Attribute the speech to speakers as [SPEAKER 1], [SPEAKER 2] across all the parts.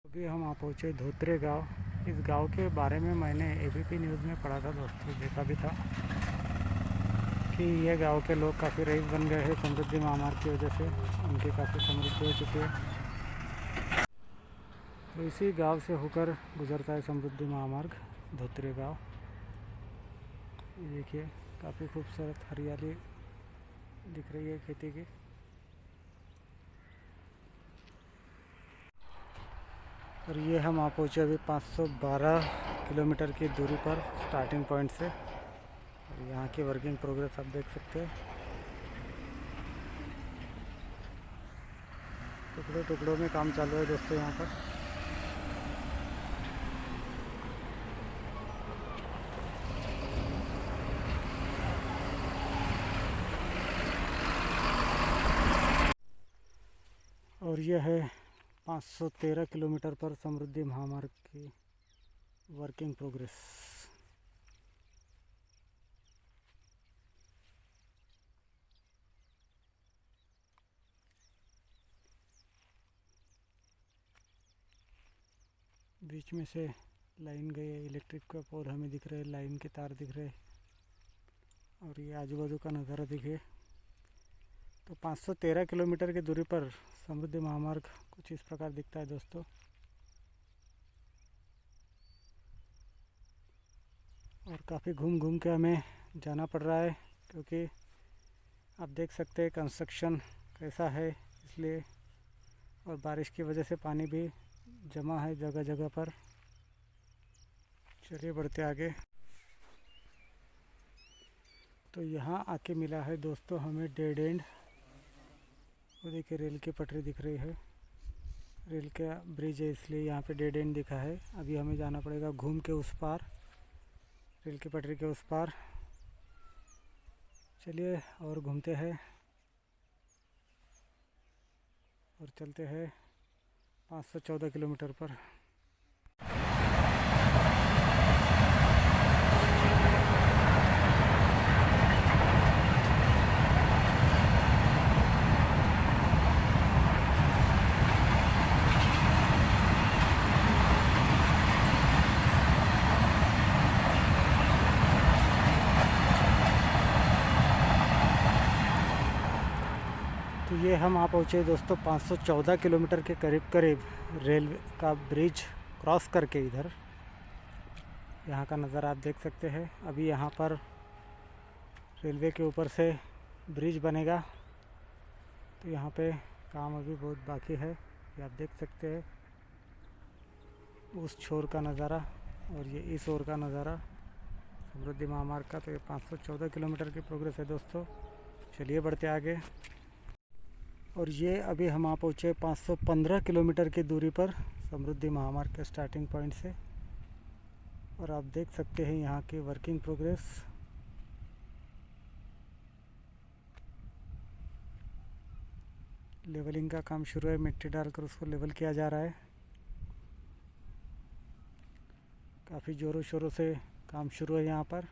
[SPEAKER 1] अभी हम आ पहुँचे धोत्रे गांव। इस गांव के बारे में मैंने एबीपी न्यूज़ में पढ़ा था दोस्तों, देखा भी था कि ये गांव के लोग काफ़ी रईस बन गए हैं समृद्धि महामार्ग की वजह से। उनकी काफ़ी समृद्धि हो चुकी है। तो इसी गांव से होकर गुजरता है समृद्धि महामार्ग धोत्रे गांव। देखिए काफ़ी खूबसूरत हरियाली दिख रही है खेती की। और ये हम आ पहुँचे अभी 512 किलोमीटर की दूरी पर स्टार्टिंग पॉइंट से। और यहाँ की वर्किंग प्रोग्रेस आप देख सकते हैं। टुकड़ों टुकड़ों में काम चालू है दोस्तों यहाँ पर। और यह है 513 किलोमीटर पर समृद्धि महामार्ग की वर्किंग प्रोग्रेस। बीच में से लाइन गई है, इलेक्ट्रिक का पोल हमें दिख रहे हैं, लाइन के तार दिख रहे हैं। और ये आजू बाजू का नज़ारा दिखे तो 513 किलोमीटर की दूरी पर समृद्धि महामार्ग कुछ इस प्रकार दिखता है दोस्तों। और काफ़ी घूम घूम के हमें जाना पड़ रहा है, क्योंकि आप देख सकते हैं कंस्ट्रक्शन कैसा है, इसलिए। और बारिश की वजह से पानी भी जमा है जगह जगह पर। चलिए बढ़ते आगे। तो यहाँ आके मिला है दोस्तों हमें डेड एंड। वो देखिए रेल की पटरी दिख रही है, रेल का ब्रिज है, इसलिए यहाँ पे डेड एंड दिखा है। अभी हमें जाना पड़ेगा घूम के उस पार, रेल की पटरी के उस पार। चलिए और घूमते हैं और चलते हैं 514 किलोमीटर पर। तो ये हम आ पहुँचे दोस्तों 514 किलोमीटर के करीब रेलवे का ब्रिज क्रॉस करके। इधर यहाँ का नज़ारा आप देख सकते हैं। अभी यहाँ पर रेलवे के ऊपर से ब्रिज बनेगा, तो यहाँ पे काम अभी बहुत बाकी है। ये आप देख सकते हैं उस छोर का नज़ारा और ये इस ओर का नज़ारा समृद्धि महामार्ग का। तो ये 514 किलोमीटर की प्रोग्रेस है दोस्तों। चलिए बढ़ते आगे। और ये अभी हम आ पहुँचे 515 किलोमीटर की दूरी पर समृद्धि महामार्ग के स्टार्टिंग पॉइंट से। और आप देख सकते हैं यहाँ की वर्किंग प्रोग्रेस। लेवलिंग का काम शुरू है, मिट्टी डालकर उसको लेवल किया जा रहा है। काफ़ी ज़ोरों शोरों से काम शुरू है यहाँ पर।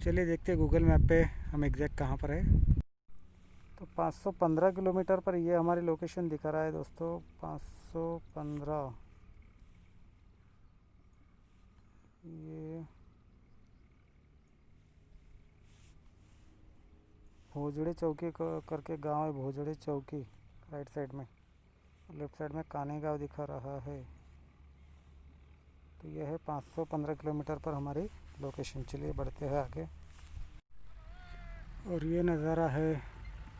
[SPEAKER 1] चलिए देखते हैं गूगल मैप पे हम एग्जैक्ट कहाँ पर है। तो 515 किलोमीटर पर ये हमारी लोकेशन दिखा रहा है दोस्तों। 515 ये भोजड़े चौकी करके गांव है, भोजड़े चौकी राइट साइड में। लेफ्ट साइड में काने गांव दिखा रहा है। तो यह है 515 किलोमीटर पर हमारी लोकेशन। चलिए बढ़ते हैं आगे। और ये नज़ारा है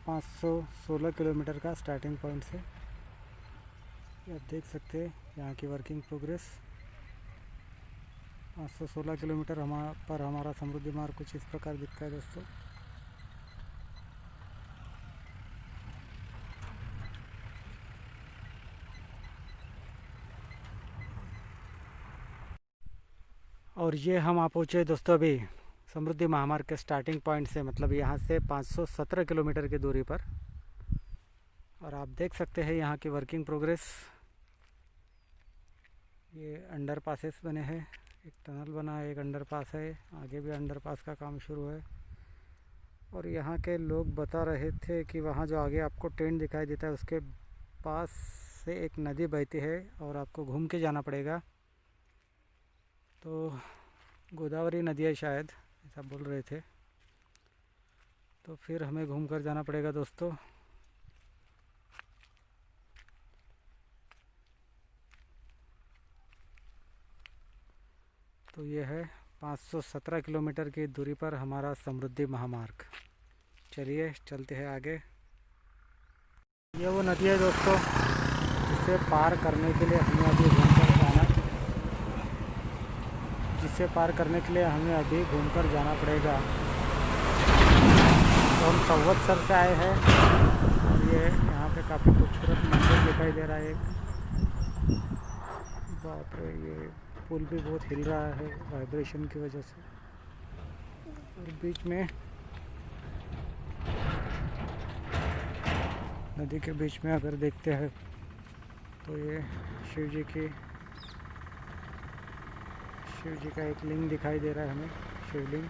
[SPEAKER 1] 516 किलोमीटर का स्टार्टिंग पॉइंट से। ये आप देख सकते हैं यहाँ की वर्किंग प्रोग्रेस। 516 किलोमीटर हमारा समृद्धि मार्ग कुछ इस प्रकार दिखता है दोस्तों। और ये हम आ पहुँचे दोस्तों अभी समृद्धि महामार्ग के स्टार्टिंग पॉइंट से, मतलब यहाँ से 517 किलोमीटर की दूरी पर। और आप देख सकते हैं यहाँ की वर्किंग प्रोग्रेस। ये अंडर पासेस बने हैं, एक टनल बना है, एक अंडर पास है, आगे भी अंडर पास का काम शुरू है। और यहाँ के लोग बता रहे थे कि वहाँ जो आगे आपको टेंट दिखाई देता है उसके पास से एक नदी बहती है और आपको घूम के जाना पड़ेगा। तो गोदावरी नदी है शायद, ऐसा बोल रहे थे। तो फिर हमें घूम कर जाना पड़ेगा दोस्तों। तो ये है 517 किलोमीटर की दूरी पर हमारा समृद्धि महामार्ग। चलिए चलते हैं आगे। ये वो नदी है दोस्तों जिसे पार करने के लिए हमें अभी घूमकर जाना पड़ेगा। तो हम संवत्सर से आए हैं और ये यहाँ पे काफ़ी खूबसूरत मंदिर दिखाई दे रहा है एक। बाप रे, ये पुल भी बहुत हिल रहा है वाइब्रेशन की वजह से। और बीच में नदी के बीच में अगर देखते हैं तो ये शिव जी का एक लिंग दिखाई दे रहा है हमें, शिवलिंग।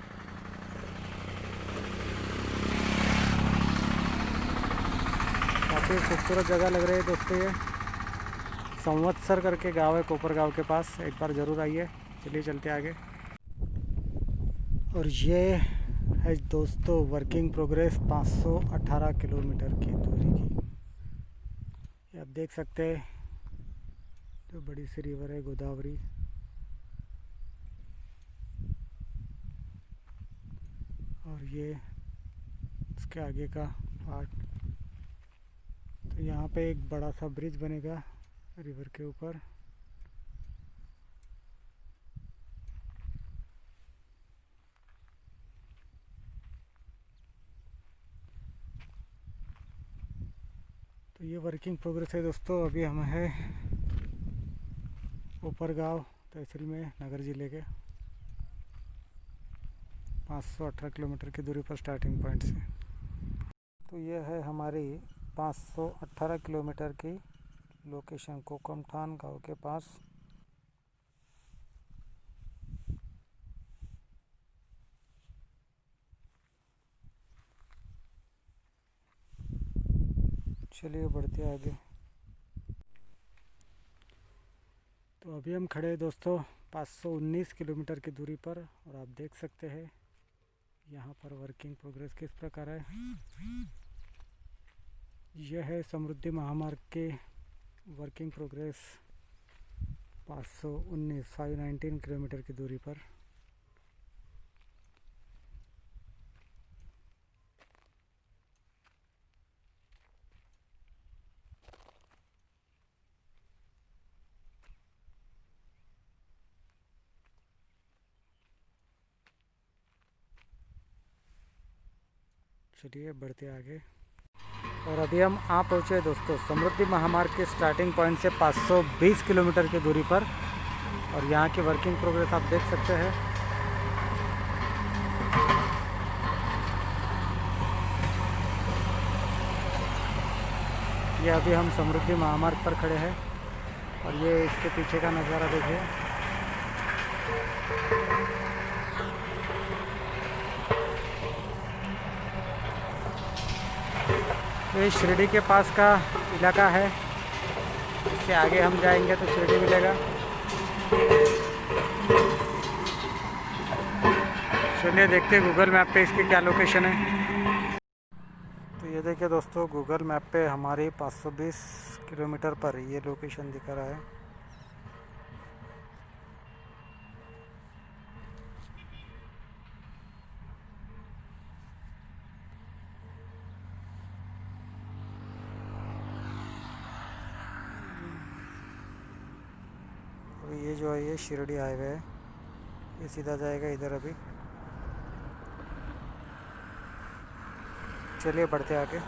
[SPEAKER 1] काफ़ी खूबसूरत जगह लग रही है दोस्तों। ये संवत्सर करके गांव है कोपर गांव के पास, एक बार ज़रूर आइए। चलिए चलते आगे। और ये है दोस्तों वर्किंग प्रोग्रेस 518 किलोमीटर की दूरी की। ये आप देख सकते हैं जो बड़ी सी रिवर है गोदावरी। और ये इसके आगे का पार्ट। तो यहाँ पे एक बड़ा सा ब्रिज बनेगा रिवर के ऊपर। तो ये वर्किंग प्रोग्रेस है दोस्तों। अभी हम हैं ऊपरगांव तहसील में, नगर जिले के। 518 किलोमीटर की दूरी पर स्टार्टिंग पॉइंट से। तो ये है हमारी 518 किलोमीटर की लोकेशन, कोकमठान गांव के पास। चलिए बढ़ते आगे। तो अभी हम खड़े हैं दोस्तों 519 किलोमीटर की दूरी पर। और आप देख सकते हैं यहाँ पर वर्किंग प्रोग्रेस किस प्रकार है। यह है समृद्धि महामार्ग के वर्किंग प्रोग्रेस 519 किलोमीटर की दूरी पर। चलिए बढ़ते आगे। और अभी हम आ पहुँचे दोस्तों समृद्धि महामार्ग के स्टार्टिंग पॉइंट से 520 किलोमीटर की दूरी पर। और यहाँ की वर्किंग प्रोग्रेस आप देख सकते हैं। ये अभी हम समृद्धि महामार्ग पर खड़े हैं और ये इसके पीछे का नज़ारा देखिए। ये शिरडी के पास का इलाका है। इससे आगे हम जाएंगे तो शिरडी मिलेगा। चलिए देखते हैं गूगल मैप पे इसकी क्या लोकेशन है। तो ये देखिए दोस्तों गूगल मैप पे हमारी 520 किलोमीटर पर ये लोकेशन दिखा रहा है। ये जो है ये शिरडी हाईवे है, ये सीधा जाएगा इधर। अभी चलिए बढ़ते आगे।